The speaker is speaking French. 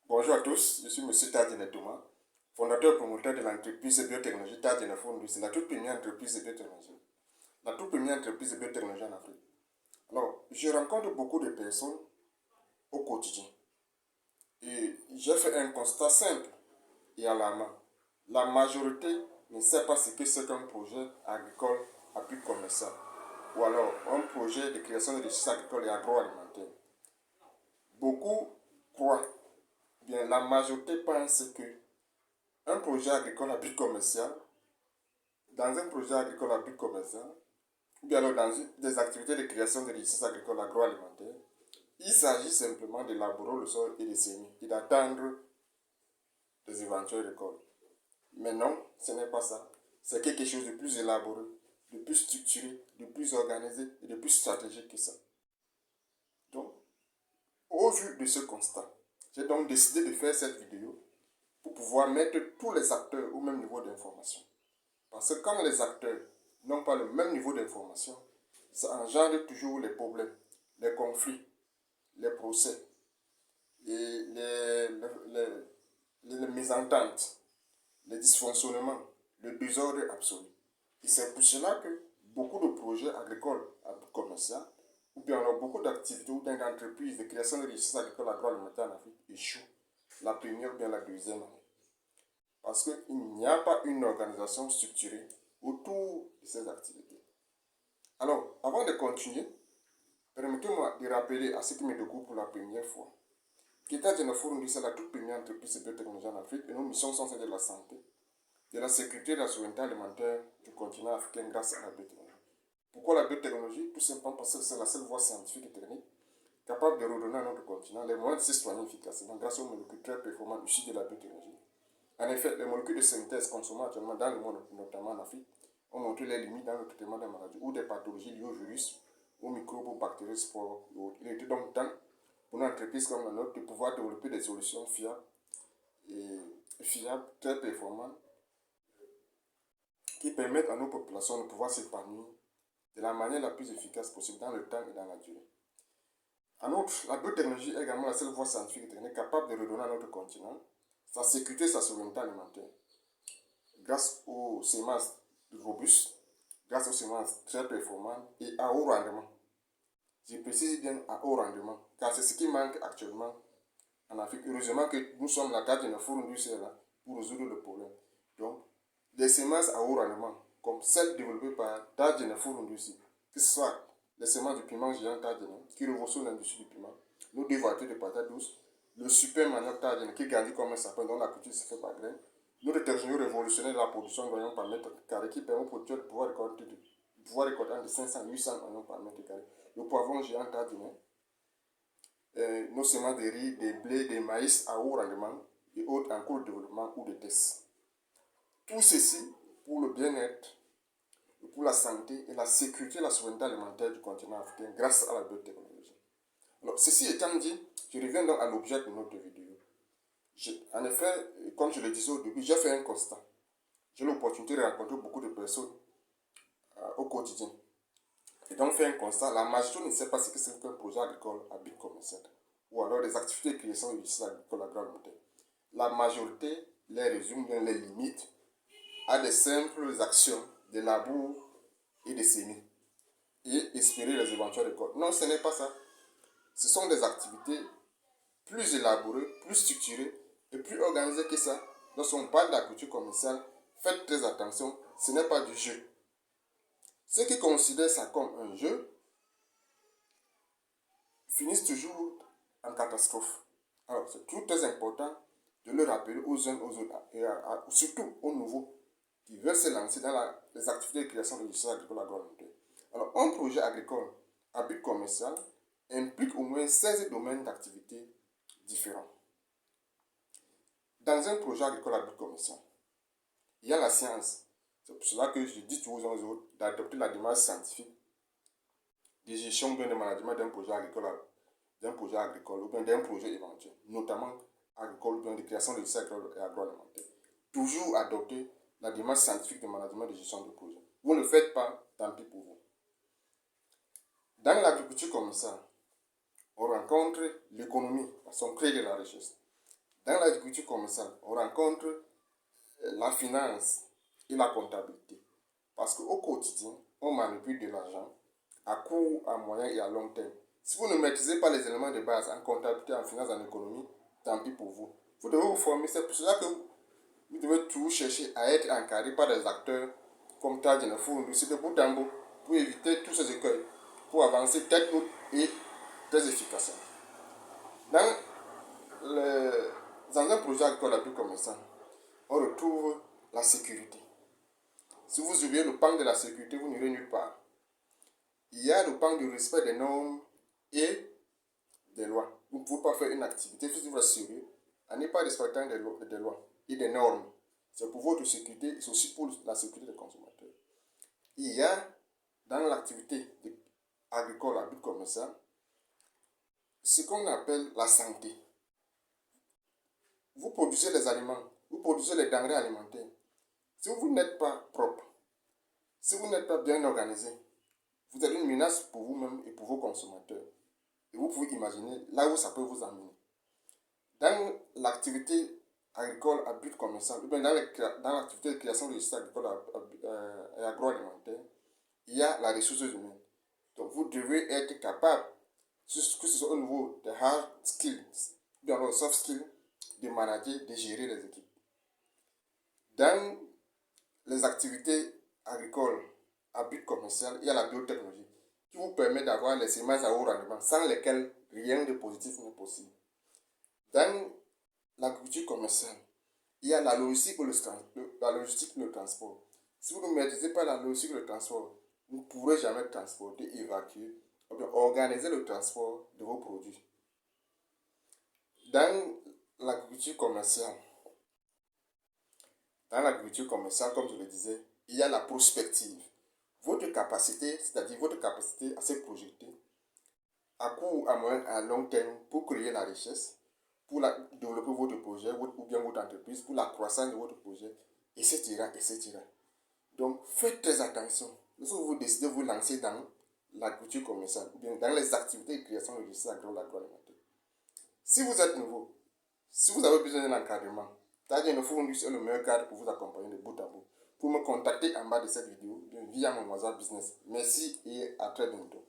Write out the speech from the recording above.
Bonjour à tous, je suis M. Tadine Thomas, fondateur et promoteur de l'entreprise de biotechnologie Tadine Foundry. C'est la toute première entreprise de biotechnologie. La toute première entreprise de biotechnologie en Afrique. Alors, je rencontre beaucoup de personnes au quotidien. Et j'ai fait un constat simple et alarmant. La majorité ne sait pas ce que c'est qu'un projet agricole à but commercial. Ou alors un projet de création de richesses agricoles et agroalimentaires. Beaucoup croient, bien la majorité pense que un projet agricole à but commercial, dans un projet agricole à but commercial, ou bien alors dans des activités de création de richesses agricoles agroalimentaires, il s'agit simplement de labourer le sol et de semer et d'attendre des éventuelles récoltes. Mais non, ce n'est pas ça. C'est quelque chose de plus élaboré, de plus structuré, de plus organisé et de plus stratégique que ça. Donc, au vu de ce constat, j'ai donc décidé de faire cette vidéo pour pouvoir mettre tous les acteurs au même niveau d'information. Parce que quand les acteurs n'ont pas le même niveau d'information, ça engendre toujours les problèmes, les conflits, les procès, et les mésententes, les dysfonctionnements, le désordre absolu. Et c'est pour cela que beaucoup de projets agricoles à but commercial, ou bien alors beaucoup d'activités ou d'entreprises de création de richesses agricoles agroalimentaires en Afrique échouent la première ou bien la deuxième année. Parce qu'il n'y a pas une organisation structurée autour de ces activités. Alors, avant de continuer, permettez-moi de rappeler à ceux qui me découvrent pour la première fois qu'État Forum, c'est la toute première entreprise de biotechnologie en Afrique et nos missions sont celles de la santé, de la sécurité et de la souveraineté alimentaire du continent africain grâce à la biotechnologie. Pourquoi la biotechnologie? Tout simplement parce que c'est la seule voie scientifique et technique capable de redonner à notre continent les moyens de se soigner efficacement grâce aux molécules très performantes issues de la biotechnologie. En effet, les molécules de synthèse consommées actuellement dans le monde, notamment en Afrique, ont montré les limites dans le traitement des maladies ou des pathologies liées aux virus, aux microbes, aux bactéries, spores et autres. Il était donc temps pour une entreprise comme la nôtre de pouvoir développer des solutions fiables, très performantes, qui permettent à nos populations de pouvoir s'épanouir de la manière la plus efficace possible dans le temps et dans la durée. En outre, la biotechnologie est également la seule voie scientifique et technique capable de redonner à notre continent sa sécurité et sa souveraineté alimentaire. Grâce aux semences robustes, grâce aux semences très performantes et à haut rendement. Je précise bien à haut rendement, car c'est ce qui manque actuellement en Afrique. Heureusement que nous sommes la carte de la fourre là pour résoudre le problème. Donc, des semences à haut rendement, comme celles développées par Tadjene Fourundussi, que ce soit les semences du piment géant Tadjene, qui revolutionne l'industrie du piment, nos deux voitures de patates douces, le super manioc Tadjene, qui grandit comme un sapin, dont la culture se fait par graines, notre technologie révolutionnaire de la production d'oignons par mètre carré, qui permet aux producteurs de pouvoir récolter entre 500 et 800 oignons par mètre carré. Le poivron géant Tadjene, nos semences de riz, de blé, de maïs à haut rendement et autres en cours de développement ou de test. Tout ceci pour le bien-être, pour la santé et la sécurité et la souveraineté alimentaire du continent africain grâce à la biotechnologie. Alors, ceci étant dit, je reviens donc à l'objet de notre vidéo. En effet, comme je le disais au début, j'ai fait un constat. J'ai l'opportunité de rencontrer beaucoup de personnes au quotidien. Et donc, fait un constat, la majorité ne sait pas ce que c'est qu'un projet agricole à but commercial ou alors des activités de création de richesses agricoles agroalimentaires. La majorité les résume bien les limites à des simples actions de labour et de semis et espérer les éventuelles récoltes. Non, ce n'est pas ça. Ce sont des activités plus élaborées, plus structurées et plus organisées que ça. Lorsqu'on parle d'agriculture commerciale, faites très attention, ce n'est pas du jeu. Ceux qui considèrent ça comme un jeu finissent toujours en catastrophe. Alors, c'est tout très important de le rappeler aux uns aux autres et surtout aux nouveaux qui veulent se lancer dans les activités de création de richesses agricoles agroalimentaires. Alors, un projet agricole à but commercial implique au moins 16 domaines d'activité différents. Dans un projet agricole à but commercial, il y a la science. C'est pour cela que je dis toujours aux autres d'adopter la démarche scientifique de gestion bien de management d'un projet agricole ou bien d'un projet éventuel, notamment agricole ou bien de création de richesses agricoles et agroalimentaires. Toujours adopter la démarche scientifique de management de gestion de projet. Vous ne le faites pas, tant pis pour vous. Dans l'agriculture commerciale, on rencontre l'économie, parce qu'on crée de la richesse. Dans l'agriculture commerciale, on rencontre la finance et la comptabilité. Parce qu'au quotidien, on manipule de l'argent à court, à moyen et à long terme. Si vous ne maîtrisez pas les éléments de base en comptabilité, en finance, en économie, tant pis pour vous. Vous devez vous former. C'est pour cela que vous devez toujours chercher à être encadré par des acteurs comme Tadjana Foundou, c'est de bout en bout, pour éviter tous ces écueils, pour avancer tête haute et très efficacement. Dans un projet agricole à but commercial, on retrouve la sécurité. Si vous oubliez le pan de la sécurité, vous n'irez nulle part. Il y a le pan du respect des normes et des lois. Vous ne pouvez pas faire une activité si vous assurez en n'est pas respectant des lois et des normes. C'est pour votre sécurité et c'est aussi pour la sécurité des consommateurs. Il y a dans l'activité agricole à but commercial ce qu'on appelle la santé. Vous produisez les aliments, vous produisez les denrées alimentaires. Si vous n'êtes pas propre, si vous n'êtes pas bien organisé, vous êtes une menace pour vous-même et pour vos consommateurs. Et vous pouvez imaginer là où ça peut vous amener. Dans l'activité agricole à but commercial, ou bien dans l'activité de création de registres agricoles et agroalimentaires, il y a la ressource humaine. Donc vous devez être capable, que ce soit au niveau des hard skills, bien les soft skills, de manager, de gérer les équipes. Dans les activités agricoles à but commercial, il y a la biotechnologie qui vous permet d'avoir les semences à haut rendement sans lesquelles rien de positif n'est possible. Dans l'agriculture commerciale, il y a la logistique et le transport. Si vous ne maîtrisez pas la logistique et le transport, vous ne pourrez jamais transporter, évacuer, ou bien organiser le transport de vos produits. Dans l'agriculture commerciale, comme je le disais, il y a la prospective. Votre capacité, c'est-à-dire votre capacité à se projeter à court, à moyen, à long terme pour créer la richesse, pour développer votre projet ou bien votre entreprise, pour la croissance de votre projet, etc. etc. Donc, faites très attention. Lorsque vous décidez de vous lancer dans l'agriculture commerciale ou bien dans les activités de création de registres agroalimentaires, si vous êtes nouveau, si vous avez besoin d'un encadrement, Tadjana Foundou est le meilleur cadre pour vous accompagner de bout à bout. Vous me contacter en bas de cette vidéo via mon WhatsApp Business. Merci et à très bientôt.